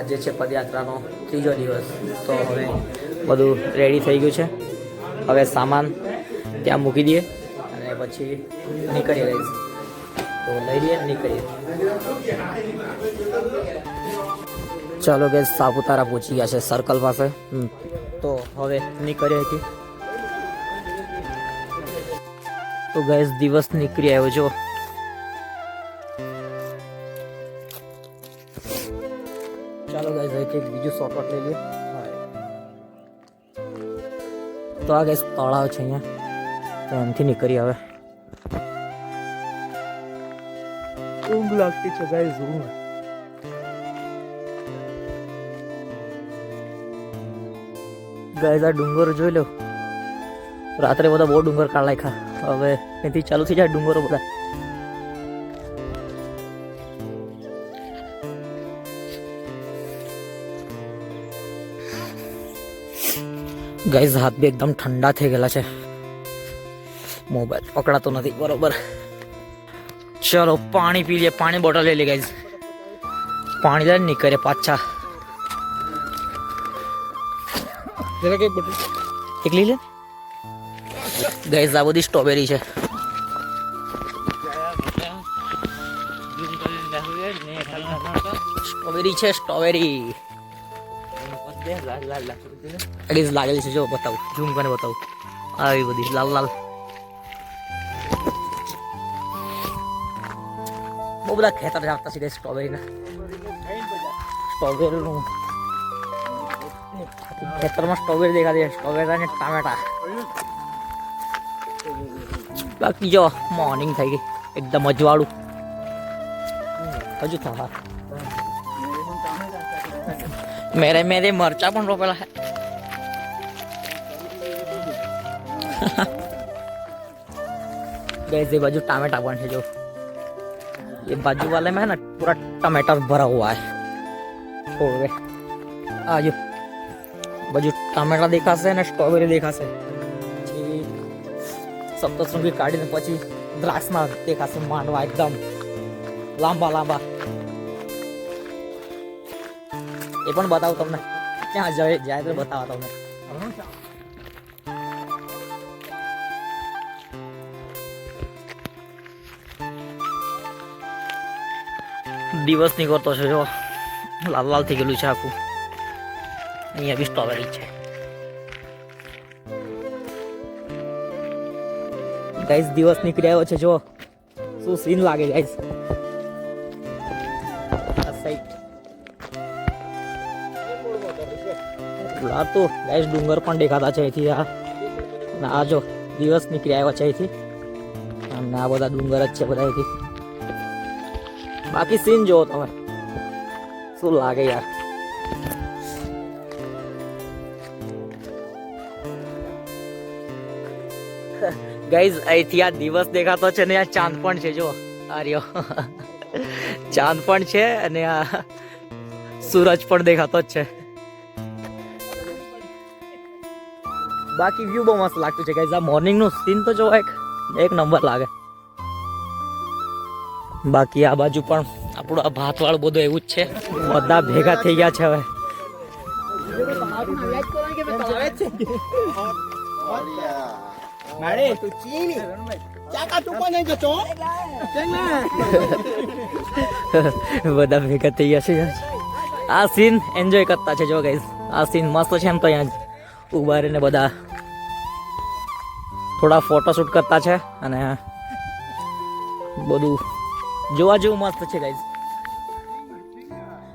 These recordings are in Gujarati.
આજે છે પદયાત્રાનો ત્રીજો દિવસ, તો હવે બધું રેડી થઈ ગયું છે. હવે સામાન ત્યાં મૂકી દઈએ અને પછી નીકળીએ ગઈશ. તો લઈ લઈએ, નીકળીએ. ચાલો ગઈશ, સાપુતારા પહોંચી ગયા છે સર્કલ પાસે. તો હવે નીકળીએ હતી. તો ગઈશ દિવસ નીકળી આવ્યો છો. ચાલો ગાઈસ એક બીજું શોર્ટકટ લઈ લઈએ. તો આ ગાઈસ તળાવ છે અહીંયા, તો એમથી નીકળી. હવે ઊંઘ લાગતી છે ગાઈસ, ઊંઘ. ગાઈસ આ ડુંગર જોઈ લો. રાત્રે બધા બહુ ડુંગર કાઢ નાખ્યા. હવે એથી ચાલુ થઈ જાય ડુંગરો બધા. ગાઈઝ હાથ બી એકદમ ઠંડા થઈ ગયેલા છે. મોબાઈલ પકડાતો નથી બરોબર. ચલો પાણી પી લઈએ, પાણી બોટલ લઈ લે ગાઈઝ. પાણી લઈને નીકળે પાછા. એક લઈ લે ગાઈઝ. આ બધી સ્ટ્રોબેરી છે. સ્ટ્રોબેરી છે, સ્ટ્રોબેરી લાગેલી છે. જો બતાવું, ઝૂમ કરીને બતાવું. આવી બધી લાલ લાલ બહુ બધા ખેતર જાગતા છે સ્ટ્રોબેરીના. સ્ટ્રોબેરીનું ખેતરમાં સ્ટ્રોબેરી દેખાતી છે. સ્ટ્રોબેરી અને ટામેટા. બાકી જો મોર્નિંગ થઈ ગઈ, એકદમ અજવાળું. હજુ થવા મેરે મરચા પણ રોપેલા છે. गाइस ये बाजू टमाटर बन है, जो ये बाजू वाले में है ना पूरा टमाटर भरा हुआ है. छोड़ गए आज बाजू टमाटर देखा से ना स्ट्रॉबेरी देखा से सप्तशृंगी काढ़ी ने पछी द्राक्षना देखा से मांडवा एकदम लांबा लांबा. ये पण बताओ तुमने क्या जाए तो बताओ तुमने. દિવસ નીકળતો છે. જો લાલ લાલ થઈ ગયેલું છે આખું. અહીંયા બી સ્ટ્રોબેરી છે ગાઈસ. દિવસ નીકળી આવ્યો છે. જો શું સીન લાગે ગાઈસ. આ તો ગાઈસ ડુંગર પણ દેખાતા છે અહીંથી. આ જો દિવસ નીકળી આવ્યો છે અહીંથી. અને આ બધા ડુંગર જ છે બધા અહીંથી. બાકી સીન જોવો તમે, શું લાગે યાર. ગાઈઝ અહીંથી આ દિવસ દેખાતો છે ને આ ચાંદ પણ છે. જો આ રહ્યો ચાંદ પણ છે અને આ સૂરજ પણ દેખાતો જ છે. બાકી વ્યૂ બહુ મસ્ત લાગતું છે ગાઈઝ. આ મોર્નિંગ નું સીન તો જો એક નંબર લાગે. બાકી આ બાજુ પણ આપણું આ ભાત વાળું બધું એવું જ છે. બધા ભેગા થઈ ગયા છે હવે. બધા ભેગા થઈ ગયા છે. આ સીન એન્જોય કરતા છે. જો ગાઈસ આ સીન મસ્ત છે. એમ તો અહીંયા ઉભા રહીને બધા થોડા ફોટોશૂટ કરતા છે અને બધું જોવા જેવું મસ્ત છે ગાઈઝ.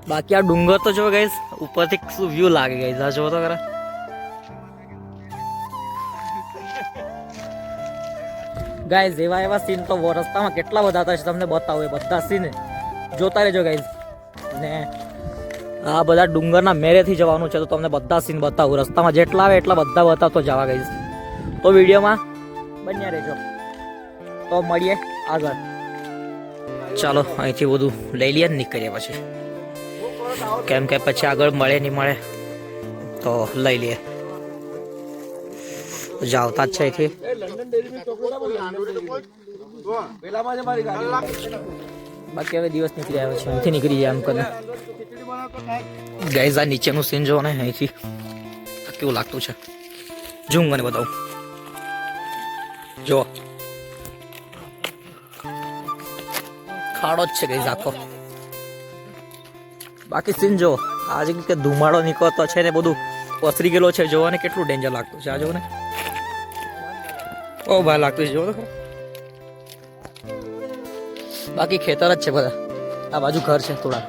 બાકી આ ડુંગર તો જો ગાઈઝ ઉપરથી શું વ્યૂ લાગે ગાઈઝ. આ જોવો તો ખરા. ગાઈઝ એવા એવા સીન તો રસ્તામાં કેટલા બધા હતા છે, તમને બતાવો. એ બધા સીન જોતા રહેજો ગાઈઝ. ને આ બધા ડુંગરના મેરેથી જવાનું છે, તો તમને બધા સીન બતાવું. રસ્તામાં જેટલા આવે એટલા બધા બતાવતો જવા ગાઈઝ. તો વિડીયોમાં બન્યા રહેજો. તો મળીએ આગળ. ચાલો અહીંથી બધું લઈ લઈએ ને નીકળીએ પછી, કેમ કે પછી આગળ મળે નહીં મળે તો લઈ લઈએ. જાવતા જ છે અહીંથી. બાકી હવે દિવસ નીકળી આવ્યો છે, અહીંથી નીકળી જાય એમ કરીને. ગાઈઝ આ નીચેનું સીન જોવો ને અહીંથી કેવું લાગતું છે. જો હું મને બતાવું, જો ખાડો જ છે ગાઈઝ આખો. બાકી સીન જો આજે કે ધુમાડો નીકળતો છે ને બધું પસરી ગયેલો છે. જોવાને કેટલું ડેન્જર લાગતું છે આ જો ને. ઓ ભાઈ લાગતું છે જો. બાકી ખેતર જ છે બધા. આ બાજુ ઘર છે થોડા.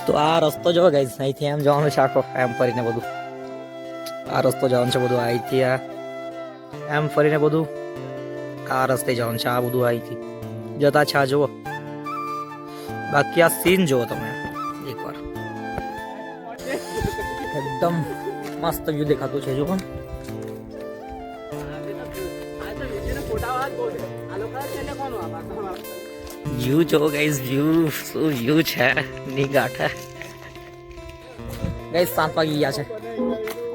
તો આ રસ્તો જો ગાઈઝ અહીંથી એમ જવાનું છે આખો એમ ફરીને બધું. આ રસ્તો જવાનું છે બધું અહીંથી આ એમ ફરીને બધું આ રસ્તે જવાનું છે. આ બધું અહીંથી જતા છે આ જુઓ. બાકી આ સીન જુઓ તમે એકવાર, એકદમ મસ્ત વ્યૂ દેખાતું છે જુઓ. વ્યૂ જો ગાઈઝ, વ્યૂ શું વ્યૂ છે ની ગાંઠે. ગાઈઝ 7 વાગી ગયા છે.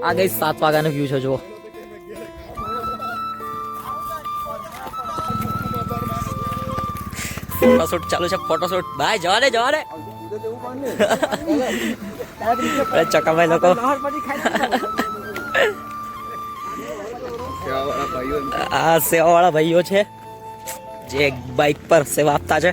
આ ગાઈઝ 7 વાગ્યાનો વ્યૂ છે જુઓ. ફોટોશૂટ ચાલુ છે, ફોટોશૂટ. ભાઈ જવા દે જવા દે. ચકાભાઈ લોકો આ સેવા વાળા ભાઈઓ છે જે બાઇક પર સેવા આપતા છે.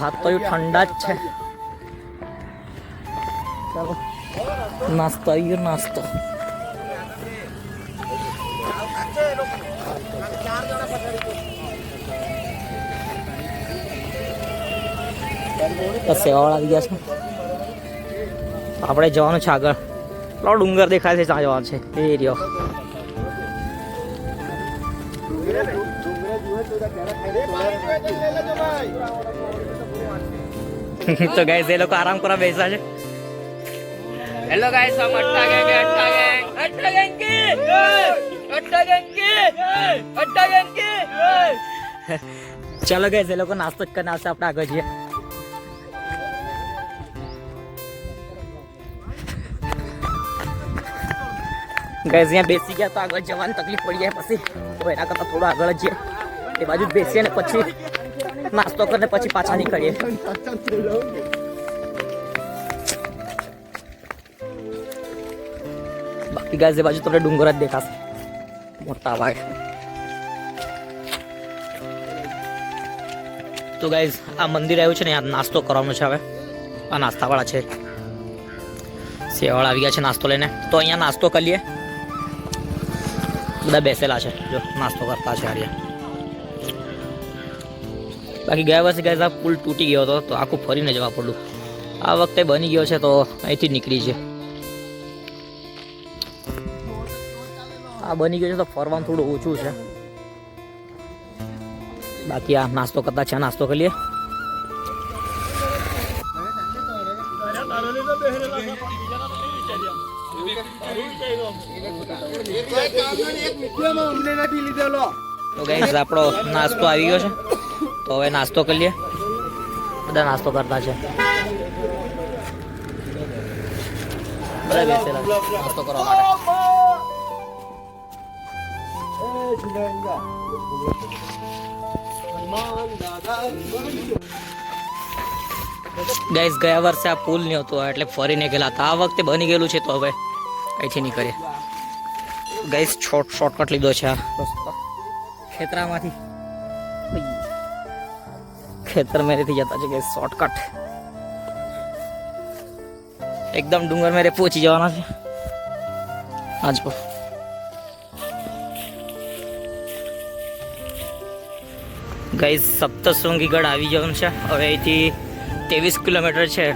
હાથ તો ઠંડા જ છે. ચાલો નાસ્તો આવી ગયો, નાસ્તો. સેવાવાળા આવી ગયા છે. આપણે જવાનું છે આગળ. પેલો ડુંગર દેખાય છે ત્યાં જવાનું છે એ એરિયો. તો ગાઈસ એ લોકો આરામ કરવા બેસા છે. હેલો ગાઈસ, હમ અટ્ટા ગેંગ કે અટ્ટા ગેંગ અટ્ટા ગેંગ કે અટ્ટા ગેંગ કે અટ્ટા ગેંગ કે. ચાલો ગાઈસ એ લોકો નાસ્તો જ કરીને આવશે, આપણે આગળ જઈએ. ગાઈસ અહીંયા બેસી ગયા તો આગળ જવાની તકલીફ પડી જાય પછી, તો એના કરતાં થોડું આગળ જઈએ. એ બાજુ જ બેસીએ ને પછી નાસ્તો કરીને પછી પાછા નીકળીએ. બાકી ગાઈસ એ બાજુ તમને ડુંગર જ દેખાશે મોટા ભાગે. તો ગાઈસ આ મંદિર આવ્યું છે ને, આ નાસ્તો કરવાનો છે. હવે આ નાસ્તાવાળા છે, સેવાવાળા આવી ગયા છે નાસ્તો લઈને. તો અહીંયા નાસ્તો કરી લઈએ. બધા બેસેલા છે જો નાસ્તો કરતા છે આર્યા. બાકી ગયા વર્ષે ગાઈસ આ પુલ તૂટી ગયો હતો તો આખું ફરીને જવા પડ્યું. આ વખતે બની ગયો છે તો અહીંથી નીકળી છે. આ બની ગયો છે તો ફરવાનું થોડું ઓછું છે. બાકી આ નાસ્તો કરતા છે, નાસ્તો કરી લઈએ. તો ગાઈસ આપણો નાસ્તો આવી ગયો છે, તો હવે નાસ્તો કરી લઈએ. બધા નાસ્તો કરતા છે, બધા બેસેલા નાસ્તો કરવા માટે. ગાઈસ ગયા વર્ષે આ પુલ નહીં હતો એટલે ફરીને ગયેલા હતા. આ વખતે બની ગયેલું છે તો હવે અહીંથી નીકળીએ. ગાઈસ શોર્ટકટ લીધો છે આ રસ્તો ખેતરામાંથી. ખેતર મેરેથી જતા છે ગાઈસ શોર્ટકટ. એકદમ ડુંગર મેરે પહોંચી જવાના છે આજ પર. ગાઈસ સપ્તશૃંગીગઢ આવી જવાનું છે. હવે અહીંથી 23 કિલોમીટર છે,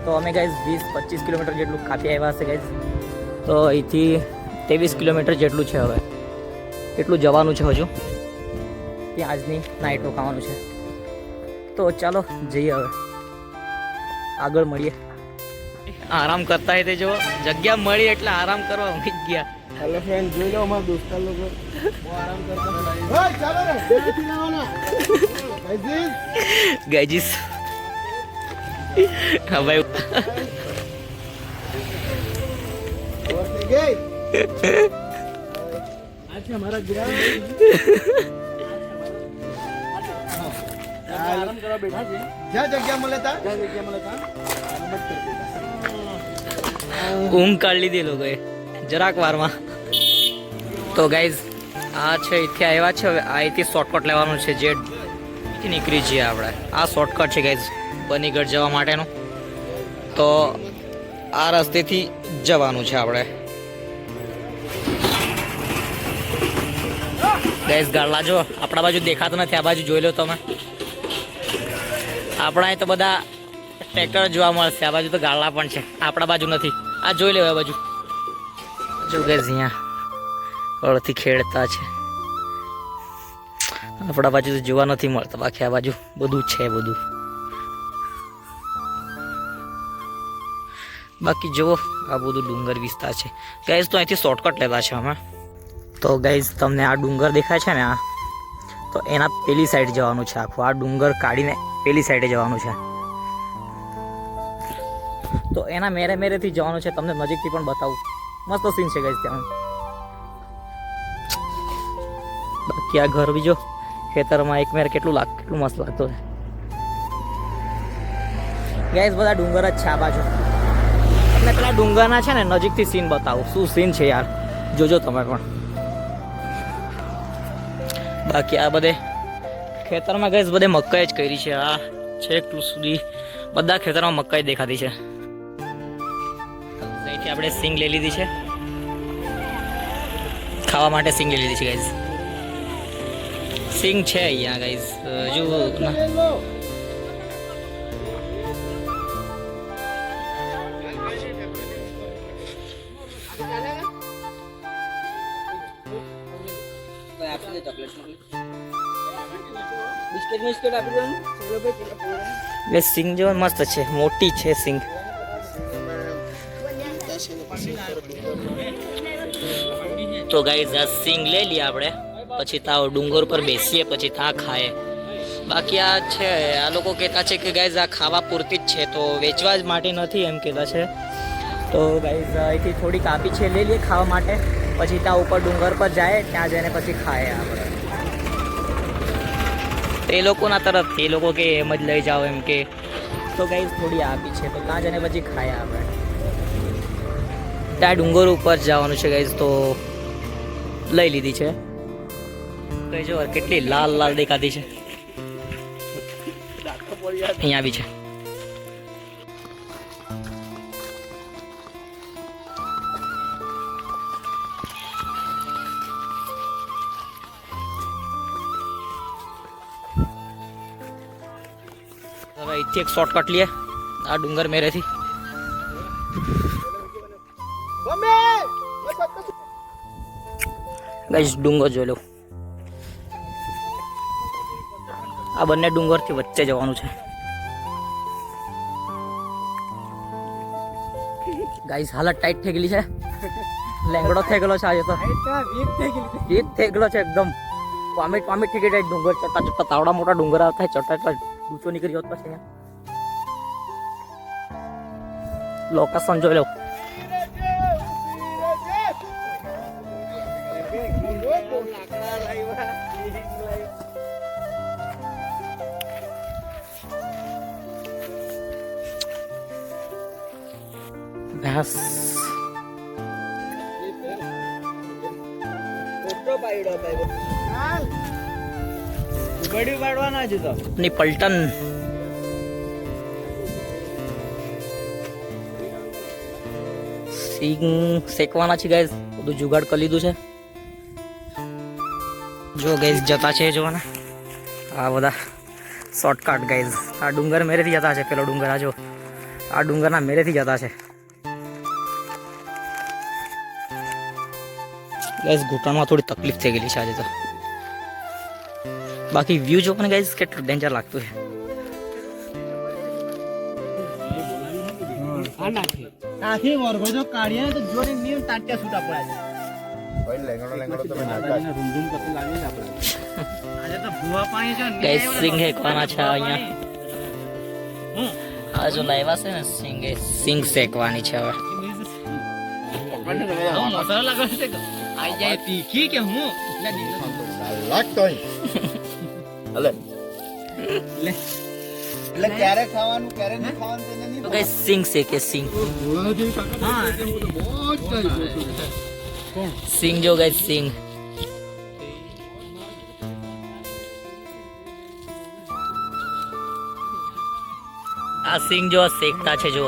તો અમે ગાઈસ 20-25 કિલોમીટર જેટલું કાપી આવ્યા હશે ગાઈસ. તો અહીંથી 23 કિલોમીટર જેટલું છે. હવે એટલું જવાનું છે હજુ. ત્યાં આજની નાઇટ રોકાવાનું છે. તો ચાલો જઈએ હવે, આગળ મળીએ. આરામ કરતા હોય તે જો જગ્યા મળી એટલે આરામ કરવા ઊંઘી જ ગયા. હેલો ફ્રેન્ડ, જોઈ લો અમારા દોસ્તાર લોકો આરામ કરતા. ચાલો રે બેઠી રહેવાના ગાઈજીસ. હા ભાઈ, हमारा आराम करो बेटा जी, ज्યાં જગ્યા મળે તા ઊંઘ કાઢી લીધી લોકોએ જરાક વારમાં. તો ગાઈઝ આ છે અહીંથી આવ્યા છે. હવે અહીંથી શોર્ટકટ લેવાનું છે. જેથી નીકળી જઈએ આપણે. આ શોર્ટકટ છે ગાઈઝ બનીગઢ જવા માટેનું. તો આ રસ્તેથી જવાનું છે આપણે. ગાઈઝ ગાળલા જો આપણા બાજુ દેખાતો નથી, આ બાજુ જોઈ લો તમે. આપણા અહીં તો બધા ટ્રેક્ટર જોવા મળશે, આ બાજુ તો ગાળલા પણ છે. આપણા બાજુ નથી, આ જોઈ લો. આ બાજુ જો ગાઈઝ અહીંયા હળથી ખેડતા છે. આપણા બાજુ તો જોવા નથી મળતા, બાકી આ બાજુ બધું છે. બધું બાકી જુઓ આ બધું ડુંગર વિસ્તાર છે ગાઈઝ. તો અહીંથી શોર્ટકટ લેતા છે અમે. તો ગાઈઝ તમને આ ડુંગર દેખાય છે ને, આ તો એના પેલી સાઈડ જવાનું છે. આખું આ ડુંગર કાઢીને પેલી સાઈડે જવાનું છે. તો એના મેરેથી જવાનું છે. તમને નજીકથી પણ બતાવું. મસ્ત સીન છે ગાઈઝ ત્યાં. બાકી આ ઘર બીજો ખેતરમાં એક મેરે કેટલું મસ્ત લાગતું છે ગાઈઝ. બધા ડુંગર જ છે આ બાજુ. તમને પેલા ડુંગરના છે ને નજીકથી સીન બતાવું. શું સીન છે યાર, જોજો તમે પણ. બાકી આ બધે ખેતરમાં ગાઈઝ બધે મકાઈ જ કરી છે. આ છેક સુધી બધા ખેતરમાં મકાઈ દેખાતી છે. અહીંથી આપણે સિંગ લઈ લીધી છે ખાવા માટે. સિંગ લઈ લીધી છે ગાઈઝ. સિંગ છે અહીંયા ગાઈઝ. જો સિંગ જો મસ્ત છે, મોટી છે સિંગ. તો ગાઈઝ આ સિંગ લઈ લઈએ આપણે, પછી ત્યાં ડુંગર ઉપર બેસીએ, પછી ત્યાં ખાઈએ. બાકી આ છે આ લોકો કહેતા છે કે ગાઈઝ આ ખાવા પૂરતી જ છે, તો વેચવા જ માટે નથી એમ કહેતા છે. તો ગાઈઝ અહીંથી થોડી કાપી છે લઈ લઈએ ખાવા માટે, પછી ત્યાં ઉપર ડુંગર પર જાય, ત્યાં જઈને પછી ખાઈએ આપણે. એ લોકોના તરફથી એ લોકો કે એમ જ લઈ જાઓ એમ કે. તો ગાઈઝ થોડી આપી છે તો ત્યાં જઈને પછી ખાઈએ આપણે. ત્યાં ડુંગર ઉપર જવાનું છે ગાઈઝ, તો લઈ લીધી છે. કઈ જો કેટલી લાલ લાલ દેખાતી છે. અહીંયા બી છે. હવે અહીંથી એક શોર્ટકટ લઈએ આ ડુંગર મેરેથી. ગાઈસ ડુંગર જોઈ લો. આ બંને ડુંગરથી વચ્ચે જવાનું છે ગાઈસ. હાલત ટાઈટ થઈ ગયેલી છે, લેંગડો થઈ ગયેલો છે આજે તો. વીક થઈ ગયેલો છે એકદમ. પામીટ થઈ ગઈ ડુંગર ચડતા તાવડા મોટા ડુંગર આવતા ચડતા ઊંચો નીકળી જતો પછી. લોકેશન જોઈ લો. ઘાસ ની પલટન. સિંગ શેકવાના છે ગાઈઝ. બધું જુગાડ કરી લીધું છે. જો ગાઈઝ જતા છે જોવાના આ બધા શોર્ટકટ ગાઈઝ. આ ડુંગર મેરેથી જતા છે. પેલો ડુંગર આ જો, આ ડુંગરના મેરેથી જતા છે. ગાઈસ ઘૂંટણમાં થોડી તકલીફ થઈ ગયેલી છે આજે તો. બાકી વ્યૂ જો પણ ગાઈસ કેટલું ડેન્જર લાગતું છે. આથી વર્ગો જો કાઢીએ તો જોડે નીમ તાટ્યા છૂટા પડે છે. ભાઈ લેંગડો તમે નાખતા છો. રૂમઝૂમ કરતી લાગે ને આપણે. આજે તો ભૂવા પાણી છે ને ગાઈસ સિંગ શેકવાના છે અહીંયા. આ જો લાવ્યા છે ને સિંગ શેકવાની છે હવે. મસાલા લાગે છે કે આઈ જાય તીખી કે હું લાગતો અહીં. હલે લે એટલે ક્યારે ખાવાનું ક્યારે નહીં ખાવાનું તેને નહીં તો ગાઈસ સિંગ શેકે સિંગ. હા સિંગ જો ગાઈસ સિંગ. આ સિંગ જો શેકતા છે જો.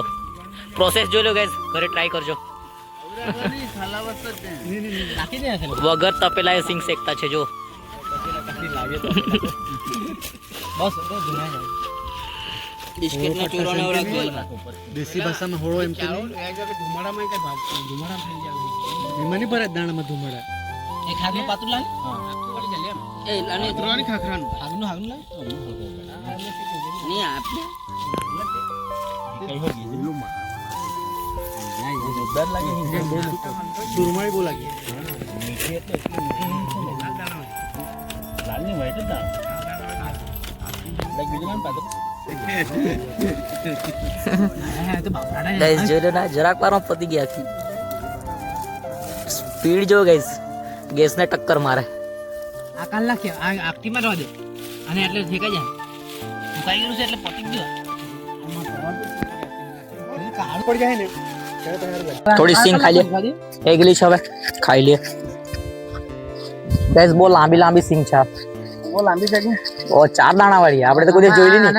પ્રોસેસ જોઈ લો ગાઈસ, ઘરે ટ્રાય કરજો. નાખી દે વગર તપેલા એ સિંગ શેકતા છે જો. બસ ધુમાઈ જાય. બિસ્કિટનો ચૂરો ને ઓલા ગોલ. દેશી ભાષામાં હોળો એમ કે ધુમાડામાં કઈ ભાગ ધુમાડા થઈ જાય વિમાની પર દાણામાં ધુમાડા એ ખાગનું પાતું લાલ. એ લાને ઉતરવાની ખાખરાનું હાગનું લાલ. નહીં આપને સુરમાઈ બહુ લાગી ગાઈસ જોઈ લો ના, જરાક વારમાં પતી ગયા આખી. સ્પીડ જો ગાઈસ, ગેસને ટક્કર મારે. આ કાલ નાખે આ આખટીમાં રહેવા દે અને એટલે ઠેકાઈ જાય સુકાઈ ગયું છે એટલે પતી ગયું કાળ પડી જાય ને થોડી સિંગ ખાઈ લે. થઈ ગયેલી છે હવે, ખાઈ લે. ગાઈસ બહુ લાંબી લાંબી સિંગ છે આ. બહુ લાંબી છે કે ઓ 4 દાણા વાળી. આપણે તો કોઈ જોઈ નહીં.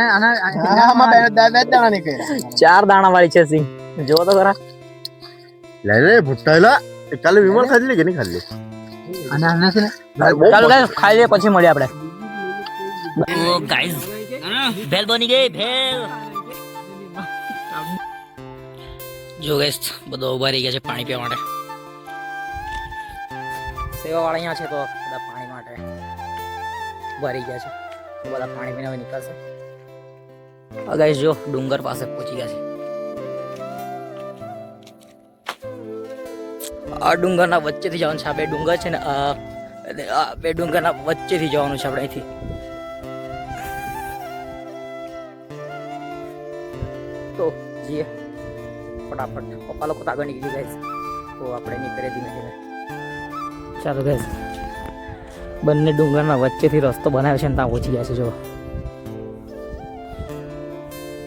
આમાં બે દાણા નીકળ્યા 4 દાણા વાળી છે સિંગ. જો તો ખરા. લે લે ભૂટાયલા કાલે વિમલ ખાધી કે નહીં ખાધી? અને આના છે ને ચાલો ગાઈસ ખાઈ લે, પછી મળીએ આપણે. ઓ ગાઈસ ભેલ બની ગઈ ભેલ. જો ગાઈસ બધા ઉભા રહી ગયા છે પાણી પીવા માટે. સેવા વાળા અહીંયા છે તો બધા પાણી માટે ઉભા રહી ગયા છે. તો બધા પાણી પીને હવે નીકળશે. ગાઈસ જો ડુંગર પાસે પહોંચી ગયા છે. આ ડુંગરના વચ્ચેથી જવાનું છે. આ બે ડુંગર છે ને, આ બે ડુંગરના વચ્ચેથી જવાનું છે આપણે અહીંથી. તો જઈએ ફટાફટ. પપ્પા લોકો તો આગળ નીકળી ગાઈસ, તો આપણે નીકળીએ ધીમે ધીમે. ચાલો ગાઈસ, બંને ડુંગરના વચ્ચેથી રસ્તો બનાવ્યો છે ને ત્યાં પહોંચી ગયા છે. જો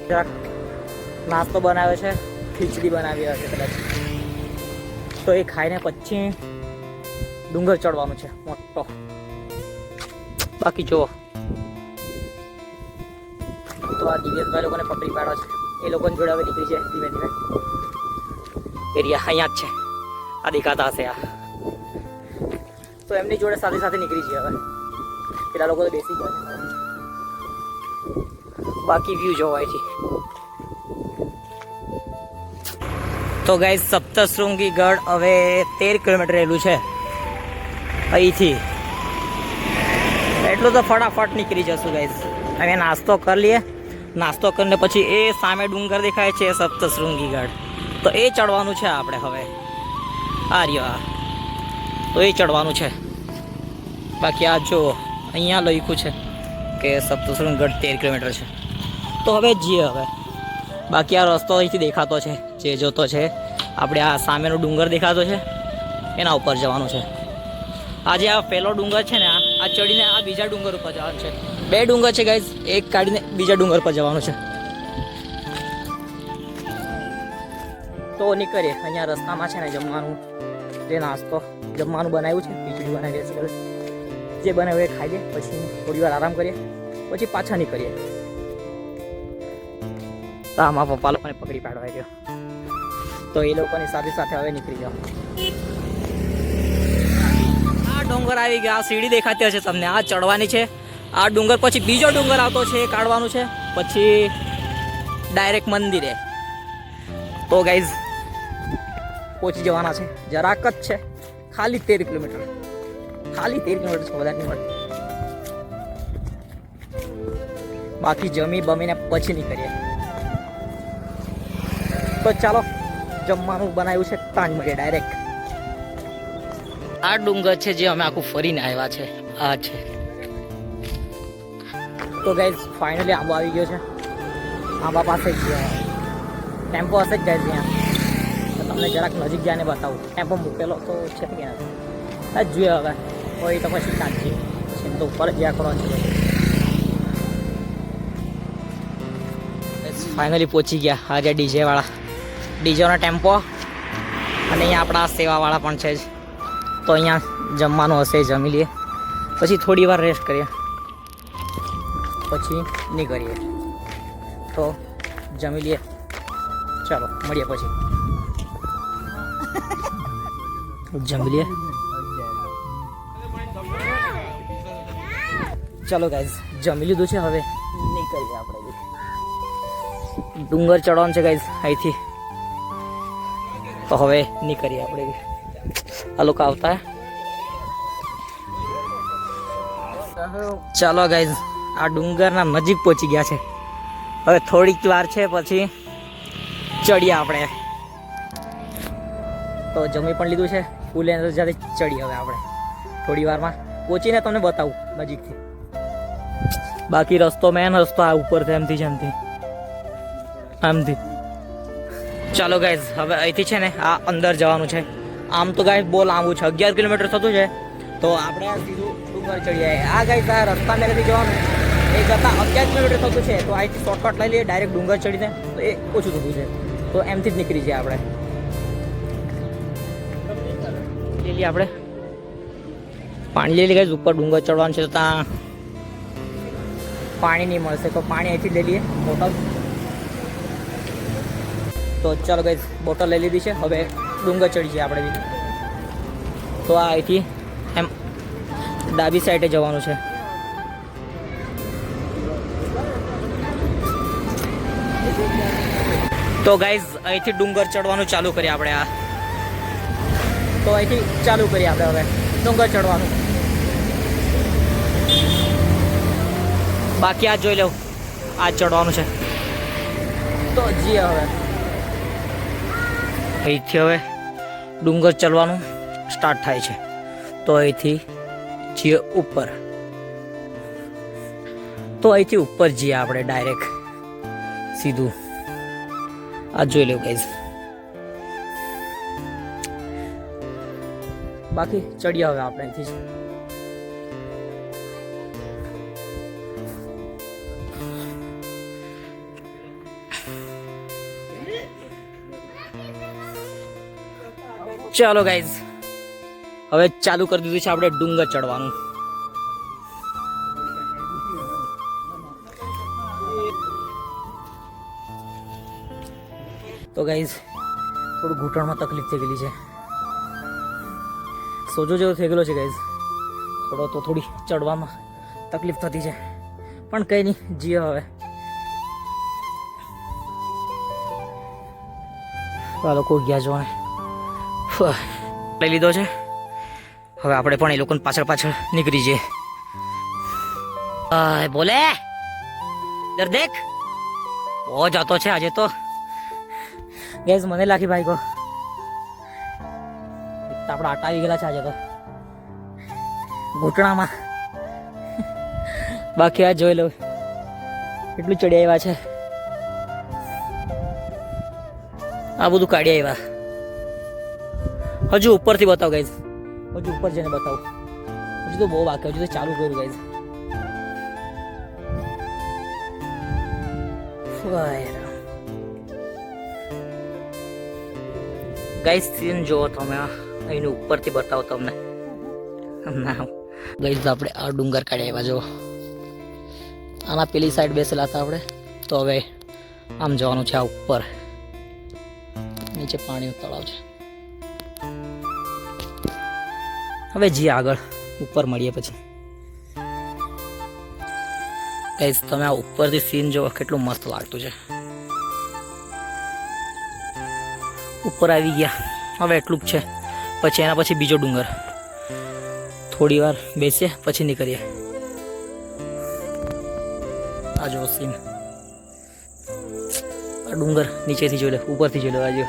જરાક નાસ્તો બનાવ્યો છે, ખીચડી બનાવી હશે કદાચ. તો એ ખાઈને પછી ડુંગર ચડવાનું છે મોટો. બાકી જો તો આ દિવ્યેશભાઈ લોકોને પકડી પાડો છે. એ લોકોને જોડે હવે નીકળી જાય ધીમે ધીમે. એરિયા અહીંયા જ છે, આ દેખાતા હશે આ. તો એમની જોડે સાથે સાથે નીકળી જઈએ હવે. પેલા લોકો તો બેસી ગયા છે. બાકી વ્યૂ જોવો અહીંથી. તો ગાઈસ સપ્તશૃંગી ગઢ હવે 13 કિલોમીટર રહેલું છે અહીંથી. એટલું તો ફટાફટ નીકળી જશું ગાઈસ. હવે નાસ્તો કરી લઈએ. નાસ્તો કરીને પછી એ સામે ડુંગર દેખાય છે સપ્તશૃંગી ગઢ, તો એ ચડવાનું છે આપણે હવે. આ રહ્યો આ, તો એ ચડવાનું છે. બાકી આ જો અહીંયા લખ્યું છે કે સપ્તશૃંગી ગઢ 13 કિલોમીટર છે. તો હવે જઈએ હવે. બાકી આ રસ્તો અહીંથી દેખાતો છે, જે જોતો છે આપણે. આ સામેનો ડુંગર દેખાતો છે, એના ઉપર જવાનું છે. આજે આ પહેલો ડુંગર છે ને, આ ચડીને આ બીજા ડુંગર ઉપર જવાનું છે. 2 ડુંગર છે ગાઈઝ, એક કાઢીને બીજા ડુંગર પર જવાનું છે. તો નીકળીએ. અહીંયા રસ્તામાં છે ને જમવાનું, જે નાસ્તો જમવાનું બનાવ્યું છે, ખીચડી બનાવી છે. જે બનાવ્યું એ ખાઈ લે, પછી થોડી વાર આરામ કરીએ, પછી પાછા નીકળીએ. તો આમાં પપ્પા લોકોને પકડી પાડવા ગયો, તો એ લોકોની સાથે સાથે હવે નીકળી જાઓ. આ ડુંગર આવી ગયા. આ સીડી દેખાતી હશે તમને, આ ચડવાની છે. આ ડુંગર પછી બીજો ડુંગર આવતો છે, એ કાઢવાનું છે. પછી ડાયરેક્ટ મંદિરે. તો ગાઈઝ પહોંચી જવાના છે. જરાક જ છે, ખાલી 13 કિલોમીટર, ખાલી 13 કિલોમીટર છે, વધારે નહીં મળે. બાકી જમી બમીને પછી નીકળીએ. તો ચાલો, જમવાનું બનાવ્યું છે, તાંજ મળીએ ડાયરેક્ટ. આ ડુંગર છે જે અમે આખું ફરીને આવ્યા છે. આ છે. તો ગાઈઝ ફાઇનલી આંબો આવી ગયો છે. આંબા પાસે જ ટેમ્પો હશે જ ગાઈઝ ત્યાં. તો તમને જરાક નજીક જઈને બતાવું. ટેમ્પો મૂકેલો તો છે કે નથી, આ જ જોઈએ હવે. હોય તો પછી કાઢીએ, પછી તો ઉપર જ જ્યાં કરવાનું છે. ફાઇનલી પહોંચી ગયા આજે ડીજે વાળા, ડીજેનો ટેમ્પો. અને અહીંયા આપણા સેવાવાળા પણ છે જ. તો અહીંયા જમવાનું હશે, જમી લઈએ, પછી થોડી વાર રેસ્ટ કરીએ, પછી નીકળીએ. તો જમી લઈએ, ચાલો મળીએ પછી. જમી લઈએ. ચાલો ગાઈઝ, જમી લીધું છે, હવે નીકળીએ આપણે. ડુંગર ચડવાનું છે ગાઈઝ અહીંથી. તો હવે નીકળીએ આપણે. આ લોકો આવતા. ચાલો ગાઈઝ, આ ડુંગરના નજીક પહોંચી ગયા છે. હવે થોડીક વાર છે, પછી ચડીએ આપણે. તો જમી પણ લીધું છે, ફૂલ એનર્જી ચડીએ હવે આપણે. થોડી વારમાં પહોંચીને તમને બતાવું નજીકથી. બાકી રસ્તો મેન રસ્તો આ ઉપર છે, એમથી જ આમથી. ચાલો ગાઈઝ, હવે અહીંથી છે ને આ અંદર જવાનું છે. આમ તો ગાઈઝ બહુ લાંબુ છે, 11 કિલોમીટર થતું છે. તો આપણે સીધું ડુંગર ચડીએ. આ ગાઈઝ આ રસ્તા મેરેથી જવાનું એ જતાં 11 કિલોમીટર થતું છે. તો અહીંથી શોર્ટકટ લઈ લઈએ, ડાયરેક્ટ ડુંગર ચડીને તો એ ઓછું થતું છે. તો એમથી જ નીકળી જઈએ આપણે. લઈ લઈએ આપણે પાણી. લઈ લઈએ ગાઈઝ, ઉપર ડુંગર ચડવાનું છે. તો ત્યાં પાણી નહીં મળશે, તો પાણી અહીંથી લઈ લઈએ, બોટલ. તો ચાલો ગાઈઝ, બોટલ લઈ લીધી છે. હવે ડુંગર ચડી જઈએ આપણે બી. તો આ અહીંથી એમ ડાબી સાઈડે જવાનું છે. તો ગાઈઝ અહીંથી ડુંગર ચડવાનું ચાલુ કરીએ આપણે. આ તો અહીંથી ચાલુ કરીએ આપણે હવે ડુંગર ચડવાનું. બાકી આ જોઈ લઉં, આ ચડવાનું છે. તો જઈએ હવે. અહીંથી હવે ડુંગર ચડવાનું સ્ટાર્ટ થાય છે. તો અહીંથી જઈએ ઉપર. તો અહીંથી ઉપર જઈએ આપણે ડાયરેક્ટ સીધું. આ જોઈ લો ગાઈઝ. બાકી ચડીએ હવે આપણે અહીંથી જ. ચાલો ગાઈઝ, હવે ચાલુ કરી દીધું છે આપણે ડુંગર ચડવાનું. તો ગાઈઝ થોડું ઘૂંટણમાં તકલીફ થઈ ગયેલી છે, સોજો જેવો થઈ ગયેલો છે ગાઈઝ. થોડી ચડવામાં તકલીફ થતી છે, પણ કંઈ નહીં, જીએ હવે. આ લોકો ગયા જોવાને લઈ લીધો છે. હવે આપણે પણ એ લોકોને પાછળ નીકળી જઈએ. બોલે દર દેખ, બહુ જતો છે આજે તો ગેસ. મને લાગી ભાઈ કો આપણા આટા આવી ગયેલા છે આજે તો ઘૂંટણામાં. બાકી આ જોઈ લો કેટલું ચડી આવ્યા છે. આ બધું કાઢી આવ્યા. હજુ ઉપરથી બતાવો ગાઈઝ, હજુ ઉપર જઈને બતાવો. હજુ તો બહુ બાકી, હજુ તો ચાલુ કર્યું ગાઈઝ. ગાઈઝ સીન જોવો તમે, અહીંને ઉપરથી બતાવો તમને. ગાઈઝ આપણે આ ડુંગર કાઢી આવ્યા જો. આના પેલી સાઈડ બેસેલા હતા આપણે. તો હવે આમ જવાનું છે આ ઉપર. નીચે પાણીનું તળાવ છે. હવે જઈએ આગળ, ઉપર મળીએ પછી. ગાઈઝ તમે આ ઉપરથી સીન જોવો કેટલું મસ્ત લાગતું છે. ઉપર આવી ગયા, હવે એટલું જ છે. પછી એના પછી બીજો ડુંગર. થોડી વાર બેસીએ પછી નીકળીએ. આ જો સીન, આ ડુંગર નીચેથી જોઈ લે, ઉપરથી જોઈ લે. આ જો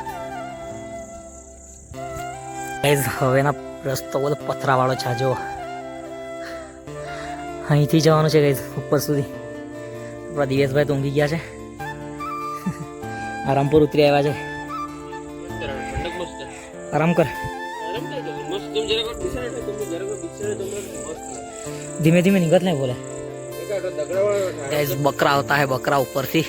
ગાઈઝ હવેના રસ્તો બધો પથરાવાળો છે. આ જો અહીંથી જવાનું છે ગાઈઝ ઉપર સુધી. આપણા દિવેશભાઈ તો ઊંઘી ગયા છે. આરામપુર ઉતરી આવ્યા છે. આરામ કર. ધીમે ધીમે નિકત નહીં બોલે. गाइस बकरा होता है, बकरा ऊपर थी.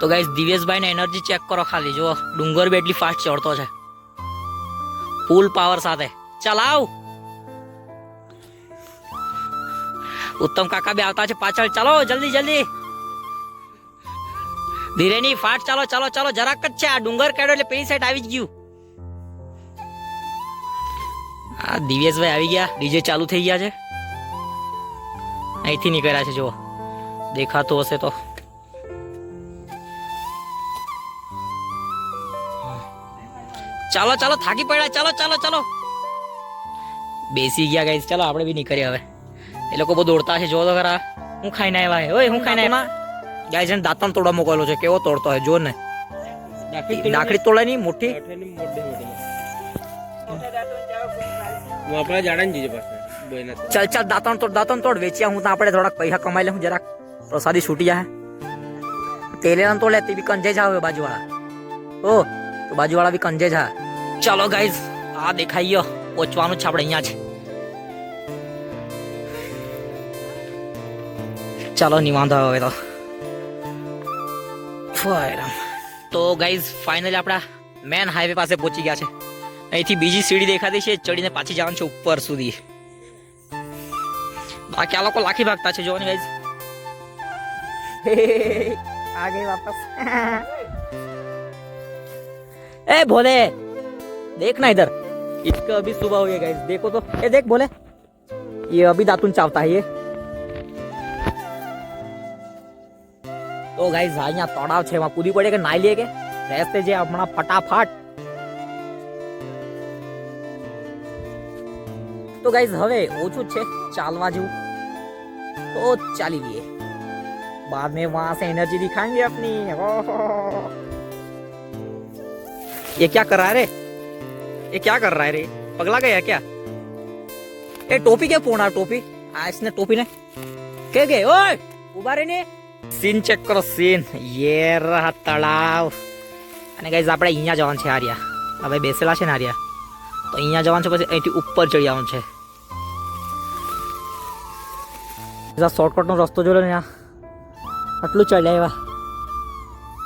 તો ગાઈસ દિવેશભાઈ ને એનર્જી ચેક કરો ખાલી. જો ડુંગર બી એટલી ફાસ્ટ ચડતો છે, ફૂલ પાવર સાથે. ચલાવ. ઉત્તમ કાકા બી આવતા છે પાછળ. ચાલો જલ્દી જલ્દી, ધીરે ની ફાટ. ચાલો ચાલો ચાલો, જરાક જ છે. આ ડુંગર કાઢો એટલે પેલી સાઈડ આવી જ ગયું. આ દિવેશભાઈ આવી ગયા, ડીજે ચાલુ થઈ ગયા છે. અહીંથી નીકળ્યા છે, જો દેખાતું હશે તો. ચાલો ચાલો, થાકી પડ્યા. ચાલો ચાલો ચાલો, બેસી ગયા ગાઈસ. ચાલો આપણે બી નીકળીએ હવે. એ લોકો બહુ દોડતા છે, જો તો ખરા. હું ખાઈને આવ્યા. ઓય હું ખાઈને આવ્યા. ગાઈસ એને દાંતણ તોડવા મોકલેલો છે. કેવો તોડતો હોય જો ને. ડાકડી તોડે નહીં મોટી. ચાલ ચાલ, દાંતણ તોડ વેચ્યા. હું તો આપણે થોડાક પૈસા કમાઈ લઉં, જરાક પ્રસાદી છૂટી જાય. તેલેરા તો લેતી બી કંજે જાવ બાજુવાળા. ઓ તો બાજુવાળા બી કંજે જા. ચાલો ગાઈસ, આ દેખાઈ ગયો. પહોંચવાનું છે આપણે, અહીંયા છે. ચાલો નિવાંધો હવે તો. તો ગાઈઝ ફાઇનલી આપણા મેન હાઈવે પાસે પહોંચી ગયા છે. અહીંથી બીજી સીડી દેખાતી છે, ચડીને પાછી જવાનું છે ઉપર સુધી. બાકી આ લોકો લાખી ભાગતા છે, જોવાની ગાઈઝ. આ ગઈ વાપસ. ए भोले देख ना इधर, इसका अभी सुबह हो गया गाइस. देखो तो, ये देख भोले, ये अभी दातुन चावता है ये. तो गाइस અહીંયા તળાવ છે, એમાં કૂદી પડે કે નાઈ લે કે રહેશે જે હમણાં ફટાફટ. તો ગાइस હવે ઓછું છે ચાલવા જેવું, તો ચાલી લઈએ. बाद में वहां से एनर्जी दिखाएंगे अपनी. ये क्या कर रहा है रे? ये क्या कर रहा है रे? पगला गया क्या? ए टोपी क्या फोड़ा? टोपी इसने टोपी ने क्या गए? ओए उबारे ने सीन चेक करो सीन. ये रहा तળાવ. અને ગાઈઝ આપણે અહીંયા જવાનું છે. આર્યા હવે બેસેલા છે ને આર્યા, તો અહીંયા જવાનું છે. પછી અહીંથી ઉપર ચડી આવવાનું છે. શોર્ટકટ નો રસ્તો જોયો ને, આટલું ચડ્યા એવા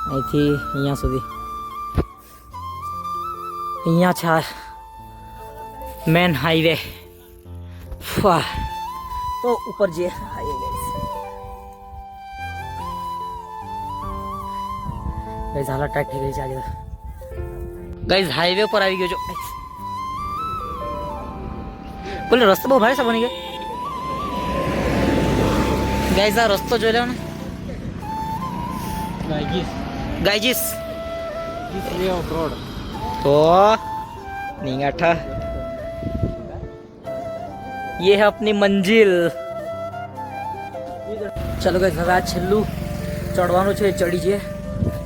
અહીંથી અહીંયા સુધી. અહીંયા છે મેન હાઈવે. તો ઉપર જે હાઈવે ગાઈઝ હાલત ટાઈટ થઈ ગઈ છે આજે. ગાઈઝ હાઈવે પર આવી ગયો છો. બોલે રસ્તો બહુ ભારે છે બની ગયો. ગાઈઝ આ રસ્તો જોઈ લો ને. गाइजिस तो निगाठा, ये है अपनी मंजिल. चलो गाइस હવે આ છેલ્લું ચડવાનું છે, ચડી જઈએ.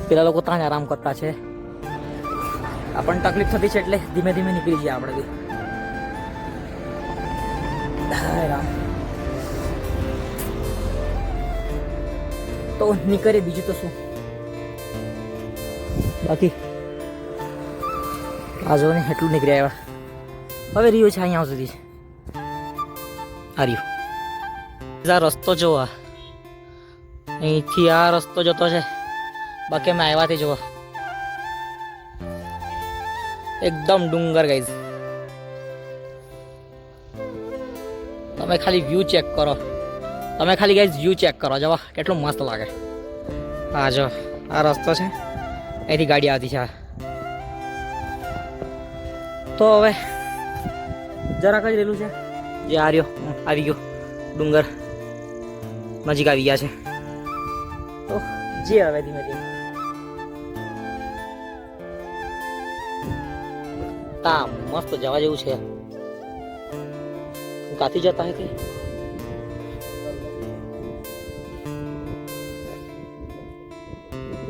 પેલા લોકો ત્યાં આરામ કરતા છે, આપણને તકલીફ થતી છે એટલે ધીમે ધીમે નીકળી જઈએ આપણે બી. હાય રામ. તો નીકળે બીજું તો શું બાકી. આ જો ને એટલું નીકળી આવ્યા. હવે રહ્યો છે અહીંયા સુધી. આ રહ્યો આ રસ્તો જો, અહીંથી આ રસ્તો જતો છે. બાકી અમે આવ્યાથી જુઓ એકદમ ડુંગર ગાઈઝ. તમે ખાલી વ્યૂ ચેક કરો. તમે ખાલી ગાઈઝ વ્યૂ ચેક કરો. જવા કેટલું મસ્ત લાગે. હા જો આ રસ્તો છે, અહીંથી ગાડી આવતી છે. તો હવે જરાક જ રહેલું છે. જે આ રહ્યો આવી ગયો ડુંગર. નજીક આવી ગયા છે તો જે હવે ધીમે ધીમે તા મસ્ત જવા જેવું છે કાથી જતા હે કે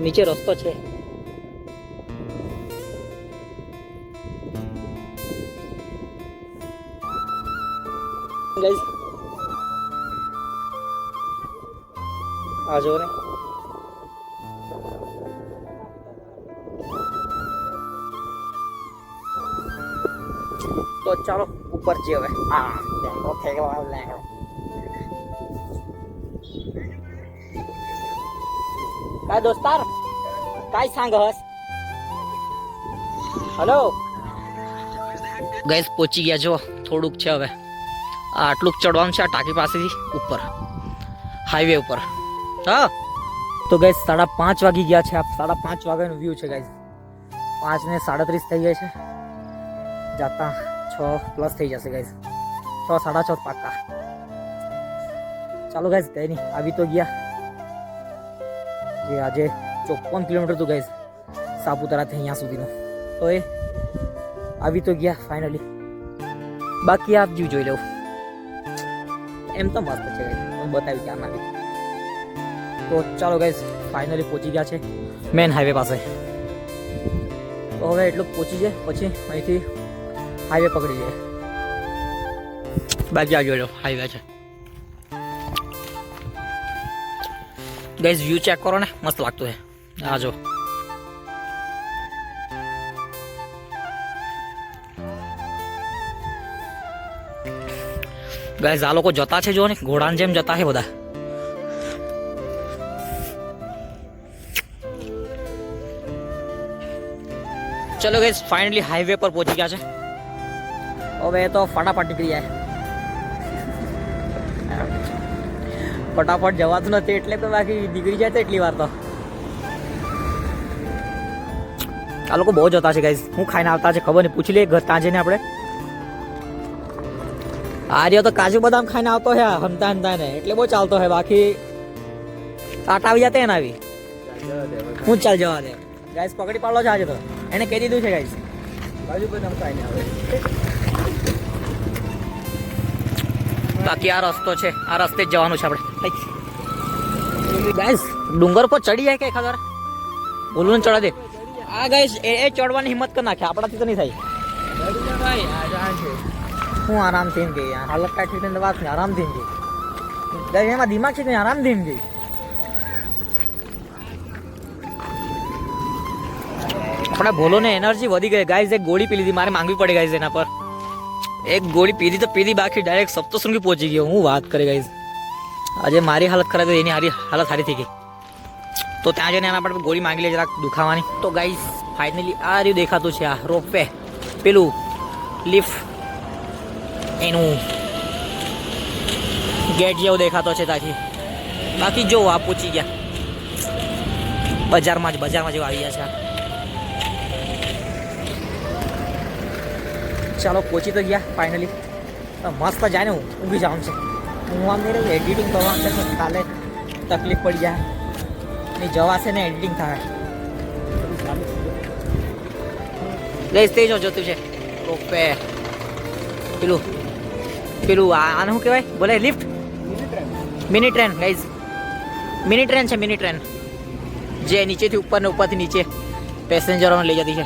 નીચે રસ્તો છે ગાઈસ આ જો ને તો ચાલો ઉપર જઈએ હવે હા ઓકે काय दोस्तार काय सांग हस हेलो गैस पहुंची गया जो થોડુંક છે હવે આટલું ચડવાનું છે આ ટાંકી પાસેથી ઉપર હાઈવે ઉપર હા તો ગૈસ 5:30 વાગી ગયા છે આ 5:30 વાગ્યાનો વ્યૂ છે ગૈસ 5:37 થઈ ગયા છે જાતા 6+ થઈ જશે ગૈસ 6 6:30 પાક્કા ચાલો ગૈસ કઈ નહીં આવી તો ગયા જે આજે 54 કિલોમીટર તો ગઈસ સાપુતારાથી અહીંયા સુધીનો તો એ આવી તો ગયા ફાઇનલી બાકી આપ જીવ જોઈ લો એમ તો મસ્ત છે ગઈસ હું બતાવી ક્યાં ના તો ચાલો ગઈસ ફાઇનલી પહોંચી ગયા છે મેન હાઈવે પાસે તો હવે એટલું પહોંચી જાય પછી અહીંથી હાઈવે પકડી જાય બાકી આ જોઈ લો હાઈવે છે गाइस व्यू चेक करो ना मस्त लगता है आ जाओ गाइस आ लोग जता है जो ने घोड़ा जेम जता है बदा चलो गाइस फाइनली हाईवे पर पहुंच गया है अब ये तो फटाफट निकली है फटाफट जवाતું નથી એટલે તો બાકી નીકળી જાય તો એટલી વાર તો આ લોકો બહુ જતા છે ગાઈસ હું ખાઈને આવતા છે ખબર નહીં પૂછી લે ઘર ત્યાં જઈને આપણે આ રહ્યો તો કાજુ બદામ ખાઈને આવતો છે હમતા હમતા ને એટલે બહુ ચાલતો છે બાકી કાટ આવી જતે ને આવી હું ચાલ જવા દે ગાઈસ પકડી પાડલો છે આજે તો એને કહી દીધું છે ગાઈસ કાજુ બદામ ખાઈને આવે બાકી આ રસ્તો છે આ રસ્તે જ જવાનું છે આપણે ગાઈસ ડુંગર પર ચડી જાય કે ખબર બોલું ને ચડા દે આ ગાઈસ એ ચડવાની હિંમત કર નાખે આપણાથી તો નહીં થાય હું આરામથી એમ ગઈ હાલત કાઢી ને વાત નહીં આરામથી એમ ગઈ ગાઈસ એમાં દિમાગ છે કે આરામથી એમ ગઈ આપણે બોલો ને એનર્જી વધી ગઈ ગાઈસ એક ગોળી પી લીધી મારે માંગવી પડી ગાઈસ એના પર એક ગોળી પીધી તો પીધી બાકી ડાયરેક્ટ સપ્તશૃંગી પહોંચી ગયો હું વાત કરે ગાઈસ આજે મારી હાલત ખરાબ થઈ એની હાલત સારી થઈ ગઈ તો ત્યાં જઈને એના પર ગોળી માંગી લે જરાક દુખાવાની તો ગાઈસ ફાઇનલી આ રહ્યું દેખાતું છે આ રોપવે પેલું લિફ્ટ એનું ગેટ જેવો દેખાતો છે ત્યાંથી બાકી જો આ પહોંચી ગયા બજારમાં જેવું આવી ગયા છે ચાલો પહોંચી તો ગયા ફાઇનલી મસ્ત જાય ને હું ઊંઘી જવાનું છે હું આમ નહીં રહ્યું એડિટિંગ કરવાનું છે કાલે તકલીફ પડી જાય ને જવાશે ને એડિટિંગ થાય ગઈશ તે જો જોતું છે ઓપે પેલું આને શું કહેવાય બોલે લિફ્ટ મિની ટ્રેન ગઈશ મિની ટ્રેન છે મિની ટ્રેન જે નીચેથી ઉપર ને ઉપરથી નીચે પેસેન્જરોને લઈ જતી છે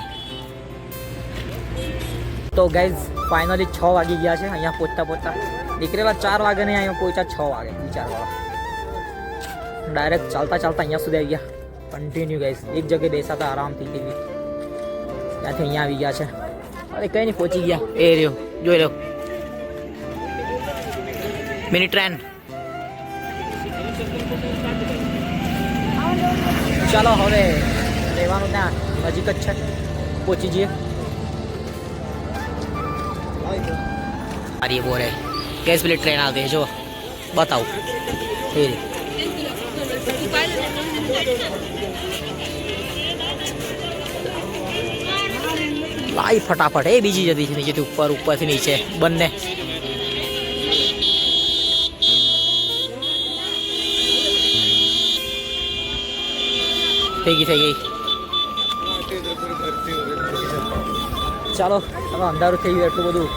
તો ગાઈઝ ફાઇનલી 6 વાગી ગયા છે અહીંયા પહોંચતા નીકળેલા 4 વાગે ને અહીંયા પહોંચ્યા 6 વાગે વિચારવા ડાયરેક્ટ ચાલતા અહીંયા સુધી આવી ગયા કન્ટિન્યુ ગાઈઝ એક જગ્યાએ બેસાતા આરામથી ત્યાંથી અહીંયા આવી ગયા છે અરે કંઈ નહીં પહોંચી ગયા એ રહ્યો જોઈ લો મિની ટ્રેન ચાલો હવે રહેવાનું ત્યાં નજીક જ છે પહોંચી જઈએ अरे वो रे गैस वाली ट्रेन आ गई जो बताओ लाई फटाफट है बीजी जदी नीचे थी ऊपर ऊपर से नीचे बनने થઈ ગઈ ચાલો હવે અંધારું થઈ ગયું એટલું બધું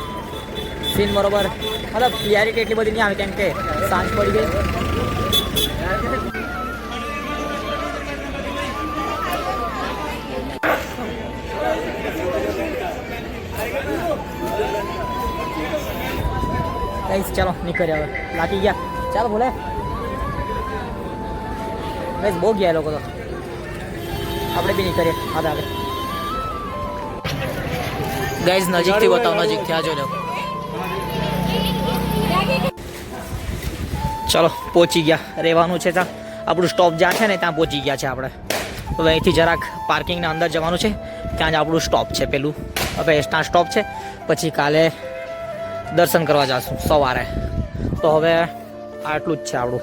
સીન બરોબર મતલબ ક્લિયરિટી એટલી બધી નહીં આવે કેમ કે સાંજ પડી ગઈ ગાઈસ ચાલો નીકળ્યા હવે લાગી ગયા ચાલો બોલે ગાઈસ બહુ ગયા એ લોકો તો આપણે બી નીકળીએ આગળ ગાઈસ નજીકથી બતાવો નજીકથી આ જોઈ લો ચાલો પહોંચી ગયા રહેવાનું છે ત્યાં આપણું સ્ટોપ જ્યાં છે ને ત્યાં પહોંચી ગયા છે આપણે હવે અહીંથી જરાક પાર્કિંગના અંદર જવાનું છે ત્યાં જ આપણું સ્ટોપ છે પેલું હવે ત્યાં સ્ટોપ છે પછી કાલે દર્શન કરવા જઈશું સવારે તો હવે આટલું જ છે આપણું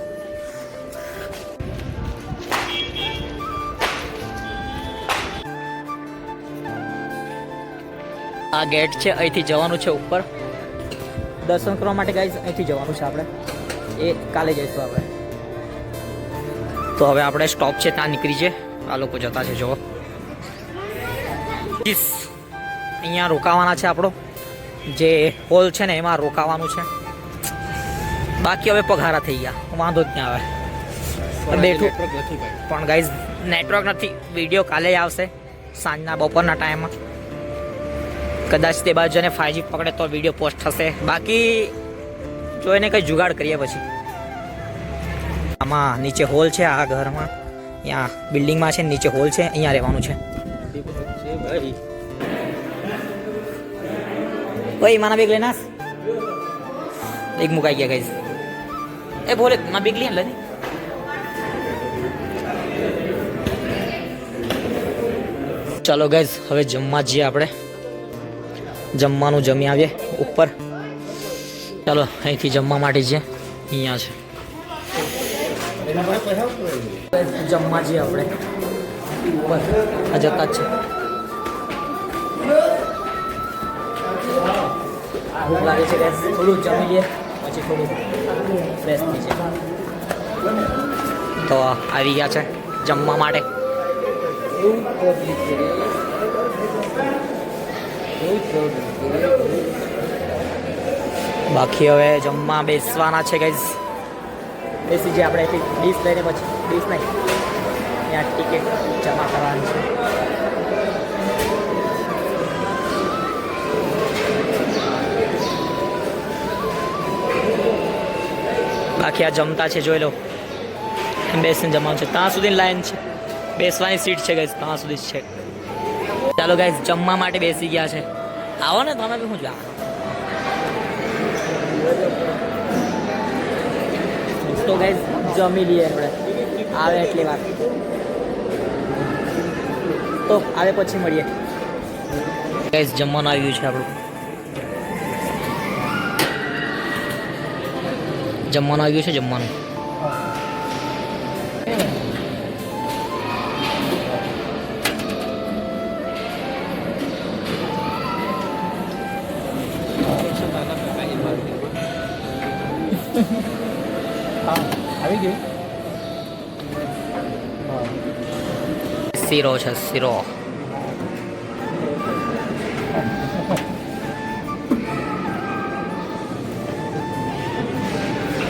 આ ગેટ છે અહીંથી જવાનું છે ઉપર દર્શન કરવા માટે ગાઈઝ અહીંથી જવાનું છે આપણે એ કાલે જઈશું આપણે તો હવે આપણે સ્ટોપ છે ત્યાં નીકળી છે આ લોકો જતા છે જો અહીંયા રોકાવાના છે આપણો જે હોલ છે ને એમાં રોકાવાનું છે બાકી હવે પઘારા થઈ ગયા વાંધો જ નહીં આવે બેઠું પણ ગાઈઝ નેટવર્ક નથી વિડીયો કાલે જ આવશે સાંજના બપોરના ટાઈમમાં કદાચ તે બાજુ જઈને 5G પકડે તો વિડીયો પોસ્ટ થશે બાકી જોઈને કંઈ જુગાડ કરીએ પછી આમાં નીચે હોલ છે આ ઘરમાં અહીંયા બિલ્ડિંગમાં છે નીચે હોલ છે અહીંયા રહેવાનું છે ઓય માના બેગ લેના એક મુકાઈ ગયા ગાઈઝ એ બોલે માં બેગ લે ચાલો ગાઈઝ હવે જમવા જઈએ આપણે જમવાનું જમી આવીએ ઉપર ચાલો અહીંથી જમવા માટે છે અહીંયા છે જમવા જઈએ આપણે ઉપર આ જતા જ છે ભૂખ લાગે છે ગેસ થોડું જમી લઈએ પછી થોડું ફ્રેશ થઈ જાય તો આવી ગયા છે જમવા માટે બાકી હવે જમવા બેસવાના છે ગાઈઝ બેસી જઈએ આપણે ડીશ લઈને પછી ડીશ નહીં ત્યાં ટિકિટ જમા કરવાની છે બાકી આ જમતા છે જોઈ લો બેસીને જમવાનું છે ત્યાં સુધી લાઈન છે બેસવાની સીટ છે ગાઈઝ ત્યાં સુધી જ છે ચાલો ગાઈઝ જમવા માટે બેસી ગયા છે આવો ને તમે બી શું જો તો ગાઈઝ જમી લઈએ આપણે આવે એટલી વાર તો આવે પછી મળીએ ગાઈઝ જમવાનું આવ્યું છે આપણું જમવાનું આવી ગઈ શીરો છે શીરો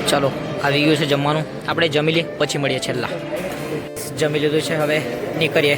ચાલો આવી ગયું છે જમવાનું આપણે જમી લઈએ પછી મળીએ છેલ્લા જમી લીધું છે હવે નીકળીએ